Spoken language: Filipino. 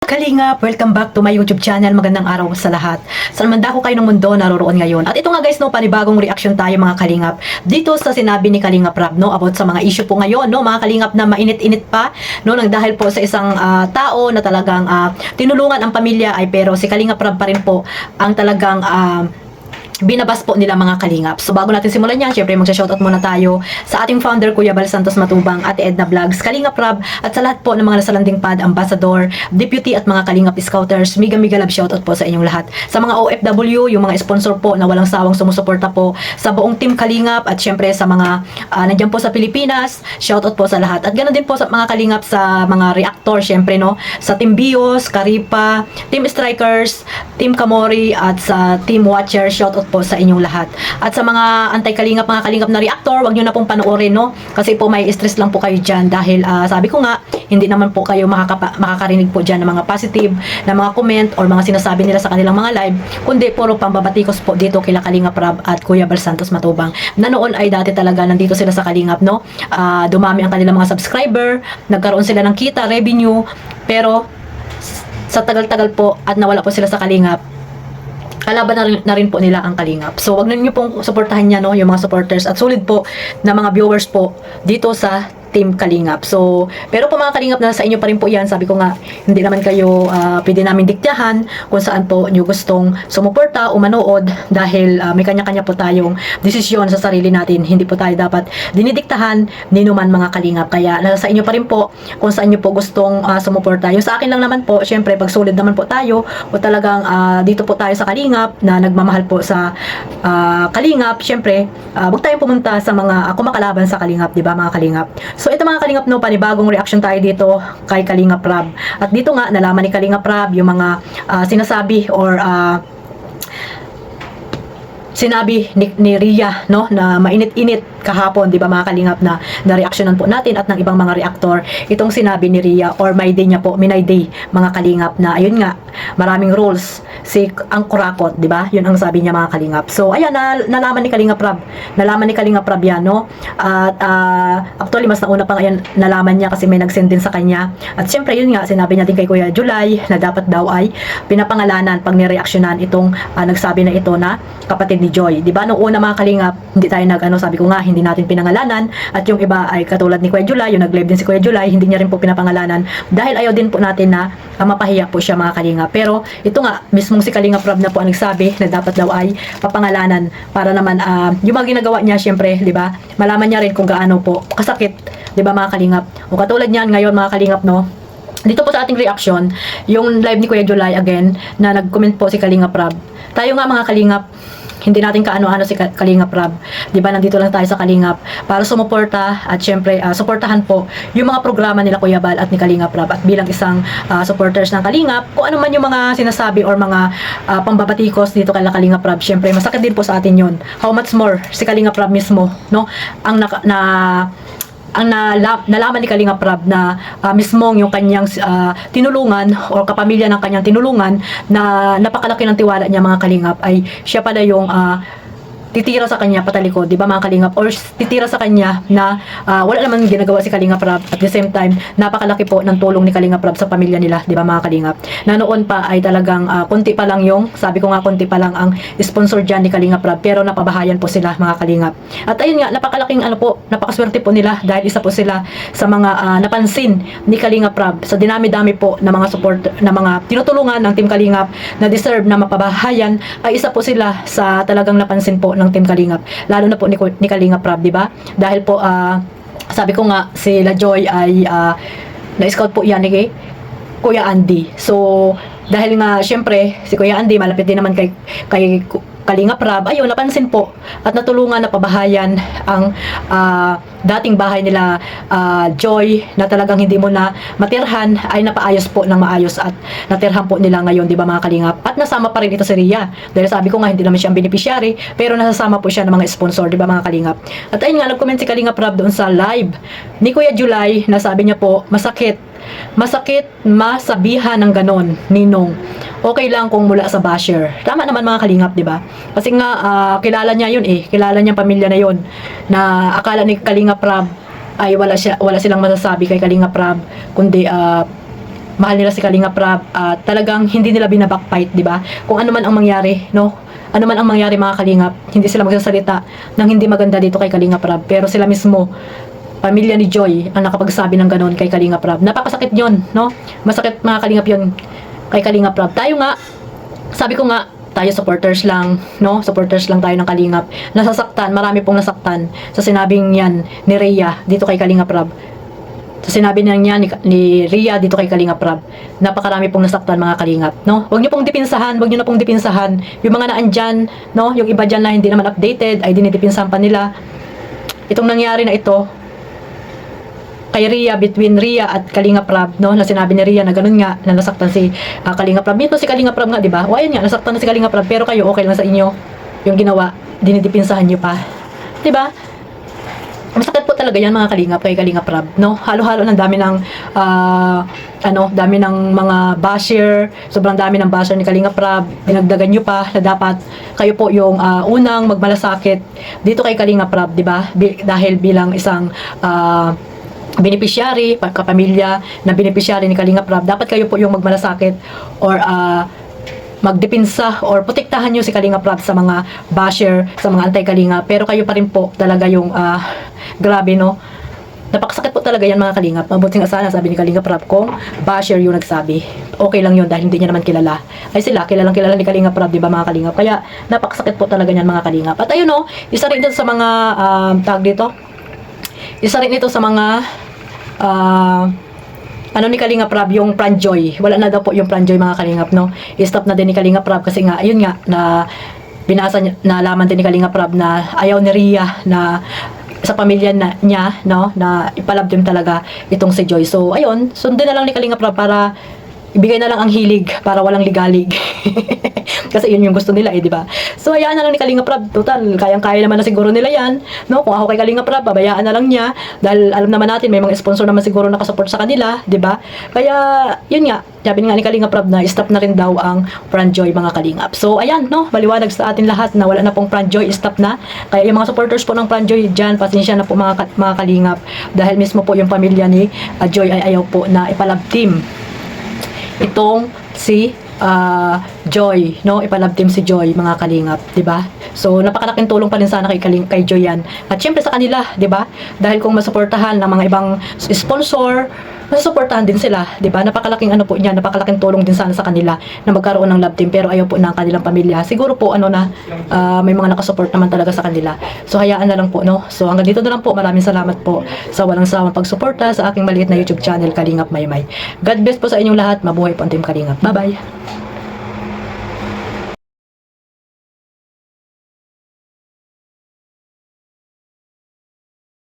Kalingap, welcome back to my YouTube channel. Magandang araw sa lahat. Saan man dako kayo ng mundo naroroon ngayon. At ito nga guys, no, panibagong reaction tayo mga Kalingap. Dito sa sinabi ni Kalingap Rab, no, about sa mga issue po ngayon, no, mga Kalingap na mainit-init pa, no, nang dahil po sa isang tao na talagang tinulungan ang pamilya ay pero si Kalingap Rab pa rin po ang talagang binabas po nila mga Kalingap. So bago natin simulan yan, syempre magsha-shoutout muna tayo sa ating founder Kuya Bal Santos Matubang, Ate Edna Vlogs, Kalingap Rab, at sa lahat po ng mga nasa landing pad, ambassador, deputy at mga Kalingap scouters. Mega love shoutout po sa inyong lahat. Sa mga OFW, yung mga sponsor po na walang sawang sumusuporta po sa buong team Kalingap, at syempre sa mga nandiyan po sa Pilipinas, shoutout po sa lahat. At ganoon din po sa mga Kalingap sa mga reactor, syempre no, sa Team Bios, Karipa, Team Strikers, Team Kamori, at sa Team Watcher, shoutout po sa inyong lahat. At sa mga anti-Kalingap, mga Kalingap na reactor, wag nyo na pong panoorin, no? Kasi po may stress lang po kayo dyan dahil sabi ko nga, hindi naman po kayo makakarinig po dyan ng mga positive, na mga comment or mga sinasabi nila sa kanilang mga live, kundi puro pambabatikos po dito kila Kalingap Rab at Kuya Bal Santos Matubang. Na noon ay dati talaga nandito sila sa Kalingap, no? Dumami ang kanilang mga subscriber, nagkaroon sila ng kita, revenue, pero sa tagal-tagal po at nawala po sila sa Kalingap, kalaban na rin po nila ang Kalingap. So, wag na niyo pong suportahan niya, no, yung mga supporters at solid po na mga viewers po dito sa Team Kalingap. So, pero po mga Kalingap, na sa inyo pa rin po yan. Sabi ko nga, hindi naman kayo pwede namin diktahan kung saan po nyo gustong sumuporta o manood dahil may kanya-kanya po tayong desisyon sa sarili natin. Hindi po tayo dapat dinidiktahan ni numan mga Kalingap. Kaya nasa inyo pa rin po kung saan nyo po gustong sumuporta. Yung sa akin lang naman po, syempre pag solid naman po tayo o talagang dito po tayo sa Kalingap na nagmamahal po sa Kalingap, syempre huwag tayong pumunta sa mga kumakalaban sa Kalingap, di ba mga Kalingap? So ito mga Kalingap, no, panibagong reaction tayo dito kay Kalingap Rab. At dito nga nalaman ni Kalingap Rab yung mga sinasabi or sinabi ni Ria, no, na mainit-init kahapon, di ba mga Kalingap, na reaksyonan po natin at ng ibang mga reactor itong sinabi ni Ria or my day niya po, Minay Day mga Kalingap, na ayun nga, maraming rules si ang kurakot, di ba? Yun ang sabi niya mga Kalingap. So ayan, nalaman ni Kalingap Rab, yan, no? At actually mas nauna pa ngayon nalaman niya kasi may nag-send din sa kanya. At syempre yun nga, sinabi niya din kay Kuya July na dapat daw ay pinapangalanan pag nireaksyonan itong nagsabi na ito na kapatid ni Joy. Di ba? Nung una mga Kalingap, hindi tayo sabi ko nga, hindi natin pinangalanan, at yung iba ay katulad ni Kuya July, yung nag-live din si Kuya July, hindi niya rin po pinapangalanan dahil ayaw din po natin na mapahiya po siya mga Kalingap. Pero ito nga, mismong si Kalingap Rab na po ang nagsabi na dapat daw ay papangalanan para naman yung mga ginagawa niya, syempre, di ba? Malaman niya rin kung gaano po kasakit, di ba mga Kalingap? O katulad niyan ngayon mga Kalingap, no? Dito po sa ating reaction, yung live ni Kuya July again, na nag-comment po si Kalingap Rab. Tayo nga mga Kalingap, hindi natin kaano-ano si Kalingap Rab. Di ba, nandito lang tayo sa Kalingap para sumuporta at syempre suportahan po yung mga programa nila Kuya Bal at ni Kalingap Rab. At bilang isang supporters ng Kalingap, kung ano man yung mga sinasabi or mga pambabatikos dito kay Kalingap Rab, syempre masakit din po sa atin yun. How much more si Kalingap Rab mismo, no? Ang nalaman ni Kalingap Rab na mismong yung kanyang tinulungan or kapamilya ng kanyang tinulungan na napakalaki ng tiwala niya mga Kalingap ay siya pala yung titira sa kanya patalikod, di ba mga Kalingap, or titira sa kanya na wala naman ginagawa si Kalingap Rab. At the same time, napakalaki po ng tulong ni Kalingap Rab sa pamilya nila, di ba mga Kalingap, na noon pa ay talagang konti pa lang yung, sabi ko nga, konti pa lang ang sponsor dyan ni Kalingap Rab, pero napabahayan po sila mga Kalingap. At ayun nga, napakalaking napakaswerte po nila dahil isa po sila sa mga napansin ni Kalingap Rab sa dinami-dami po na mga support, na mga tinutulungan ng Team Kalingap na deserve na mapabahayan, ay isa po sila sa talagang napansin po ng Team Kalingap, lalo na po ni Kalingap Rab, di ba? Dahil po sabi ko nga, si La Joy ay na-scout po yan ni Kuya Andy. So dahil nga syempre si Kuya Andy malapit din naman kay Kalingap Rab, ayun, napansin po at natulungan na pabahayan ang dating bahay nila Joy, na talagang hindi mo na matirhan, ay napaayos po ng maayos at natirhan po nila ngayon, di ba mga Kalingap? At nasama pa rin ito si Ria, dahil sabi ko nga hindi naman siya ang beneficiary, pero nasasama po siya ng mga sponsor, di ba mga Kalingap? At ayun nga, nag-comment si Kalingap Rab doon sa live ni Kuya July na sabi niya po, masakit masabihan ng ganon, Ninong. Okay lang kung mula sa basher. Tama naman mga Kalingap, di ba? Kasi nga kilala niya yun kilala niya pamilya na yun, na akala ni Kalingap Rab ay wala silang masasabi kay Kalingap Rab, kundi mahal nila si Kalinga Prab at talagang hindi nila binabackfight, di ba? Kung ano man ang mangyari, no? Ano man ang mangyari mga kalingap, hindi sila magsasalita ng hindi maganda dito kay Kalinga Prab. Pero sila mismo, pamilya ni Joy, ang nakapagsabi ng ganon kay Kalinga Prab. Napakasakit yun, no? Masakit mga kalingap yun kay Kalinga Prab. Tayo nga, sabi ko nga, tayo supporters lang, no? Supporters lang tayo ng Kalingap. Nasasaktan, marami pong nasaktan sa sinabing yan ni Rhea dito kay Kalinga Prab. Sa sinabi niya ni Rhea dito kay Kalinga Prab, napakarami pong nasaktan mga Kalingap, no? Huwag niyo pong dipinsahan, huwag niyo na pong dipinsahan yung mga naandyan, no? Yung iba dyan na hindi naman updated ay dinidipinsahan pa nila. Itong nangyari na ito kay Rhea, between Rhea at Kalinga Prab, no? Na sinabi ni Rhea na ganun nga, na nasaktan si Kalinga Prab. Ito si Kalinga Prab nga, di ba? O ayun nga, nasaktan na si Kalinga Prab, pero kayo okay lang sa inyo yung ginawa, dinidipinsahan niyo pa. Di ba? Masakit po talaga yan mga Kalingap kay Kalinga Prab, no? Halo-halo ng dami ng dami ng mga basher, sobrang dami ng basher ni Kalinga Prab. Dinagdagan niyo pa na dapat kayo po yung unang magmalasakit dito kay Kalinga Prab, di ba? Dahil bilang isang beneficiary, kapamilya na beneficiary ni Kalinga Prab, dapat kayo po yung magmalasakit or magdepensa or protektahan nyo si Kalinga Prab sa mga basher, sa mga anti-Kalinga, pero kayo pa rin po talaga yung grabe, no? Napakasakit po talaga yan mga Kalingap. Mabuti nga sana sabi ni Kalinga Prab kung basher yung nagsabi, okay lang yun dahil hindi niya naman kilala. Ay sila, kilalang kilala ni Kalinga Prab, di ba mga Kalingap? Kaya napakasakit po talaga yan mga Kalingap. At ayun, no, isa rin dito sa mga tag dito, isa rin ito sa mga ni Kalinga Prab, yung Pranjoy. Wala na daw po yung Pranjoy mga Kalingap, no? I-stop na din ni Kalinga Prab kasi nga, ayun nga, na binasa niya, nalaman din ni Kalinga Prab na ayaw ni Rhea na sa pamilya niya, no? Na ipalab din talaga itong si Joy. So, ayun, sundin na lang ni Kalinga Prab para ibigay na lang ang hilig para walang ligalig. Kasi yun yung gusto nila di ba? So, hayaan na lang ni Kalinga Prab. Total, kayang-kaya naman na siguro nila yan. No? Kung ako kay Kalinga Prab, babayaan na lang niya. Dahil alam naman natin, may mga sponsor naman siguro nakasupport sa kanila, di ba? Kaya, yun nga, sabi nga ni Kalinga Prab na stop na rin daw ang Pranjoy mga Kalingap. So, ayan, no? Maliwanag sa atin lahat na wala na pong Pranjoy, stop na. Kaya yung mga supporters po ng Pranjoy dyan, pasensya na po mga Kalingap. Dahil mismo po yung pamilya ni Joy ay ayaw po na ipalab team itong si Joy, no? Ipalab team si Joy mga Kalingap, 'di ba? So napakalaking tulong pa rin sana kay Joy yan. At syempre sa kanila, 'di ba? Dahil kung masuportahan ng mga ibang sponsor, masusuportahan din sila, 'di ba? Napakalaking po niya, napakalaking tulong din sana sa kanila na magkaroon ng love team, pero ayaw po ng kanilang pamilya. Siguro po may mga nakasupport naman talaga sa kanila. So hayaan na lang po, no? So hanggang dito na lang po. Maraming salamat po sa walang sawang pagsuporta sa aking maliit na YouTube channel Kalingap Maymay. God bless po sa inyong lahat. Mabuhay po ang Team Kalingap. Bye-bye.